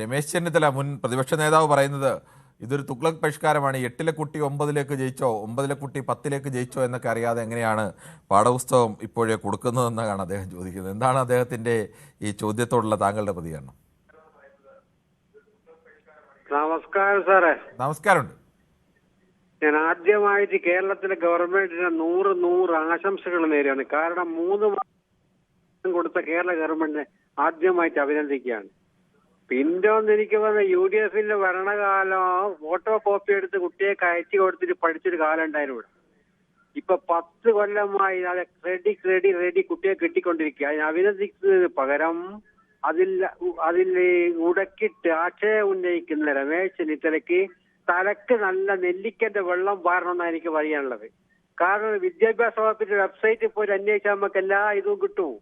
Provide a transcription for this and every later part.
രമേശ് ചെന്നിത്തല മുൻ പ്രതിപക്ഷ നേതാവ് പറയുന്നത് ഇതൊരു തുഗ്ലക് പരിഷ്കാരമാണ്. 8-ലെ കുട്ടി 9-ലേക്ക് ജയിച്ചോ, 9-ലെ കുട്ടി 10-ലേക്ക് ജയിച്ചോ എന്നൊക്കെ അറിയാതെ എങ്ങനെയാണ് പാഠപുസ്തകം ഇപ്പോഴേ കൊടുക്കുന്നതെന്നാണ് അദ്ദേഹം ചോദിക്കുന്നത്. എന്താണ് അദ്ദേഹത്തിൻ്റെ ഈ ചോദ്യത്തോടുള്ള താങ്കളുടെ പ്രതികരണം? നമസ്കാരം സാറേ. നമസ്കാരമുണ്ട്. ഞാൻ ആദ്യമായിട്ട് കേരളത്തിലെ ഗവൺമെന്റിന് 100 ആശംസകൾ നേരെയാണ്. കാരണം 3 മാസം കൊടുത്ത കേരള ഗവൺമെന്റിനെ ആദ്യമായിട്ട് അഭിനന്ദിക്കുകയാണ്. പിന്നൊന്ന് എനിക്ക് പറഞ്ഞ UDF-ന്റെ ഭരണകാലം ഫോട്ടോ കോപ്പി എടുത്ത് കുട്ടിയെ കയറ്റി കൊടുത്തിട്ട് പഠിച്ചൊരു കാലം ഉണ്ടായിരുന്നു ഇവിടെ. ഇപ്പൊ 10 കൊല്ലമായി അത് റെഡി കുട്ടിയെ കിട്ടിക്കൊണ്ടിരിക്കുക. അതിനെ അഭിനന്ദിക്കുന്നതിന് പകരം അതിൽ ഉടക്കിട്ട് ആശയം ഉന്നയിക്കുന്ന രമേശ് ചെന്നിത്തലയ്ക്ക് തലക്ക് നല്ല നെല്ലിക്കന്റെ വെള്ളം പാരണമെന്നാണ് എനിക്ക് പറയാനുള്ളത്. കാരണം വിദ്യാഭ്യാസ വകുപ്പിന്റെ വെബ്സൈറ്റിൽ പോയി അന്വേഷിച്ചാൽ നമുക്ക് എല്ലാ ഇതും കിട്ടും.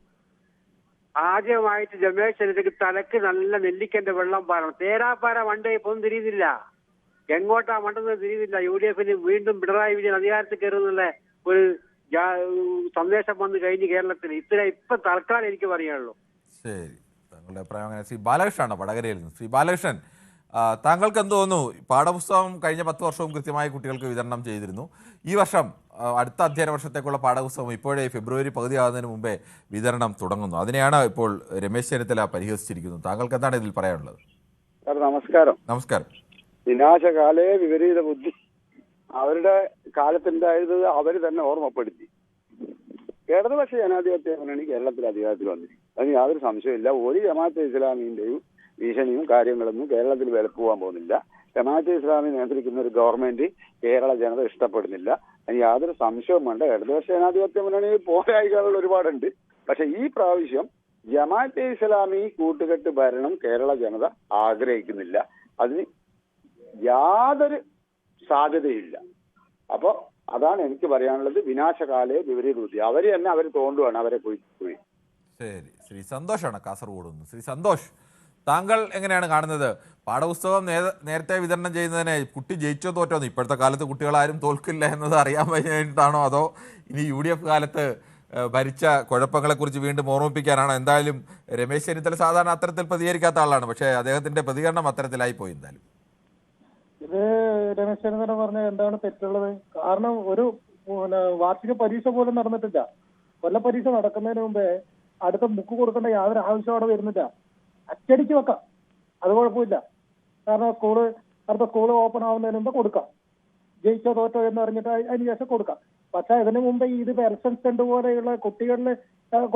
ആദ്യമായിട്ട് രമേശ് ചെന്നിത്തലയ്ക്ക് തലക്ക് നല്ല നെല്ലിക്കന്റെ വെള്ളം പാരണം. തേരാപ്പാര മണ്ടേ ഇപ്പൊന്നും തിരിയുന്നില്ല, എങ്ങോട്ടാ മണ്ടെന്ന് തിരിയുന്നില്ല. UDF-ന് വീണ്ടും പിണറായി വിജയൻ അധികാരത്തിൽ കയറുന്നുള്ള ഒരു സന്ദേശം വന്നു കഴിഞ്ഞ് കേരളത്തിൽ. ഇപ്പൊ തൽക്കാലം എനിക്ക് പറയാനുള്ളൂ. ശരി, താങ്കളുടെ അഭിപ്രായം അങ്ങനെ. ശ്രീ ബാലകൃഷ്ണനാണ് വടകരയിൽ നിന്ന്. ശ്രീ ബാലകൃഷ്ണൻ, താങ്കൾക്ക് എന്ത് തോന്നുന്നു? പാഠപുസ്തകം കഴിഞ്ഞ 10 വർഷവും കൃത്യമായി കുട്ടികൾക്ക് വിതരണം ചെയ്തിരുന്നു. ഈ വർഷം അടുത്ത അധ്യയന വർഷത്തേക്കുള്ള പാഠപുസ്തകം ഇപ്പോഴേ ഫെബ്രുവരി പകുതി ആകുന്നതിന് മുമ്പേ വിതരണം തുടങ്ങുന്നു. അതിനെയാണ് ഇപ്പോൾ രമേശ് ചെന്നിത്തല പരിഹസിച്ചിരിക്കുന്നത്. താങ്കൾക്ക് എന്താണ് ഇതിൽ പറയാനുള്ളത്? നമസ്കാരം. നമസ്കാരം. വിനാശകാലേ വിപരീത ബുദ്ധി. അവരുടെ കാലത്തുണ്ടായത് അവർ തന്നെ ഓർമ്മപ്പെടുത്തി. ഇടതുപക്ഷ ജനാധിപത്യ മുന്നണി കേരളത്തിൽ അധികാരത്തിൽ വന്നിരിക്കും. അതിന് യാതൊരു സംശയമില്ല. ഒരു ജമാഅത്തെ ഇസ്ലാമിന്റെയും ഭീഷണിയും കാര്യങ്ങളൊന്നും കേരളത്തിൽ വിലപ്പോവാൻ പോകുന്നില്ല. ജമാഅത്തെ ഇസ്ലാമി നിയന്ത്രിക്കുന്ന ഒരു ഗവൺമെന്റ് കേരള ജനത ഇഷ്ടപ്പെടുന്നില്ല. അതിന് യാതൊരു സംശയവും വേണ്ട. ഇടതുപക്ഷ ജനാധിപത്യ മുന്നണിയിൽ പോരായ്മകൾ ഒരുപാടുണ്ട്. പക്ഷെ ഈ പ്രാവശ്യം ജമാഅത്തെ ഇസ്ലാമി കൂട്ടുകെട്ട് ഭരണം കേരള ജനത ആഗ്രഹിക്കുന്നില്ല. അതിന് യാതൊരു സാധ്യതയില്ല. അപ്പോ അതാണ് എനിക്ക് പറയാനുള്ളത്. വിനാശകാലയെ വിപരീത ബുദ്ധി. അവര് തന്നെ അവർ തോണ്ടുവാണ്, അവരെ പോയി. ശരി, ശ്രീ സന്തോഷാണ് കാസർഗോഡ് നിന്ന്. ശ്രീ സന്തോഷ്, താങ്കൾ എങ്ങനെയാണ് കാണുന്നത്? പാഠപുസ്തകം നേരത്തെ വിതരണം ചെയ്യുന്നതിനെ കുട്ടി ജയിച്ചോ തോറ്റോന്ന് ഇപ്പോഴത്തെ കാലത്ത് കുട്ടികളാരും തോൽക്കില്ല എന്നത് അറിയാൻ കഴിഞ്ഞിട്ടാണോ, അതോ ഇനി UDF കാലത്ത് ഭരിച്ച കുഴപ്പങ്ങളെക്കുറിച്ച് വീണ്ടും ഓർമ്മിപ്പിക്കാനാണോ? എന്തായാലും രമേശ് ചെന്നിത്തല സാധാരണ അത്തരത്തിൽ പ്രതികരിക്കാത്ത ആളാണ്. പക്ഷേ അദ്ദേഹത്തിന്റെ പ്രതികരണം അത്തരത്തിലായി പോയി. എന്തായാലും ഇത് രമേശ് ചെന്നിത്തല പറഞ്ഞ എന്താണ് തെറ്റുള്ളത്? കാരണം ഒരു വാർഷിക പരീക്ഷ പോലും നടന്നിട്ടില്ല. കൊല്ല പരീക്ഷ നടക്കുന്നതിന് മുമ്പേ അടുത്ത ബുക്ക് കൊടുക്കേണ്ട യാതൊരു ആവശ്യം അവിടെ വരുന്നില്ല. അച്ചടിക്ക് വെക്കാം, അത് കുഴപ്പമില്ല. കാരണം അടുത്ത സ്കൂള് ഓപ്പൺ ആവുന്നതിന് മുമ്പ് കൊടുക്കാം. ജയിച്ചോ തോറ്റോ എന്ന് അറിഞ്ഞിട്ട് അതിന് ശേഷം കൊടുക്കാം. പക്ഷെ അതിനു മുമ്പ് ഇത് പെർസൺ സ്റ്റണ്ട് പോലെയുള്ള കുട്ടികളിൽ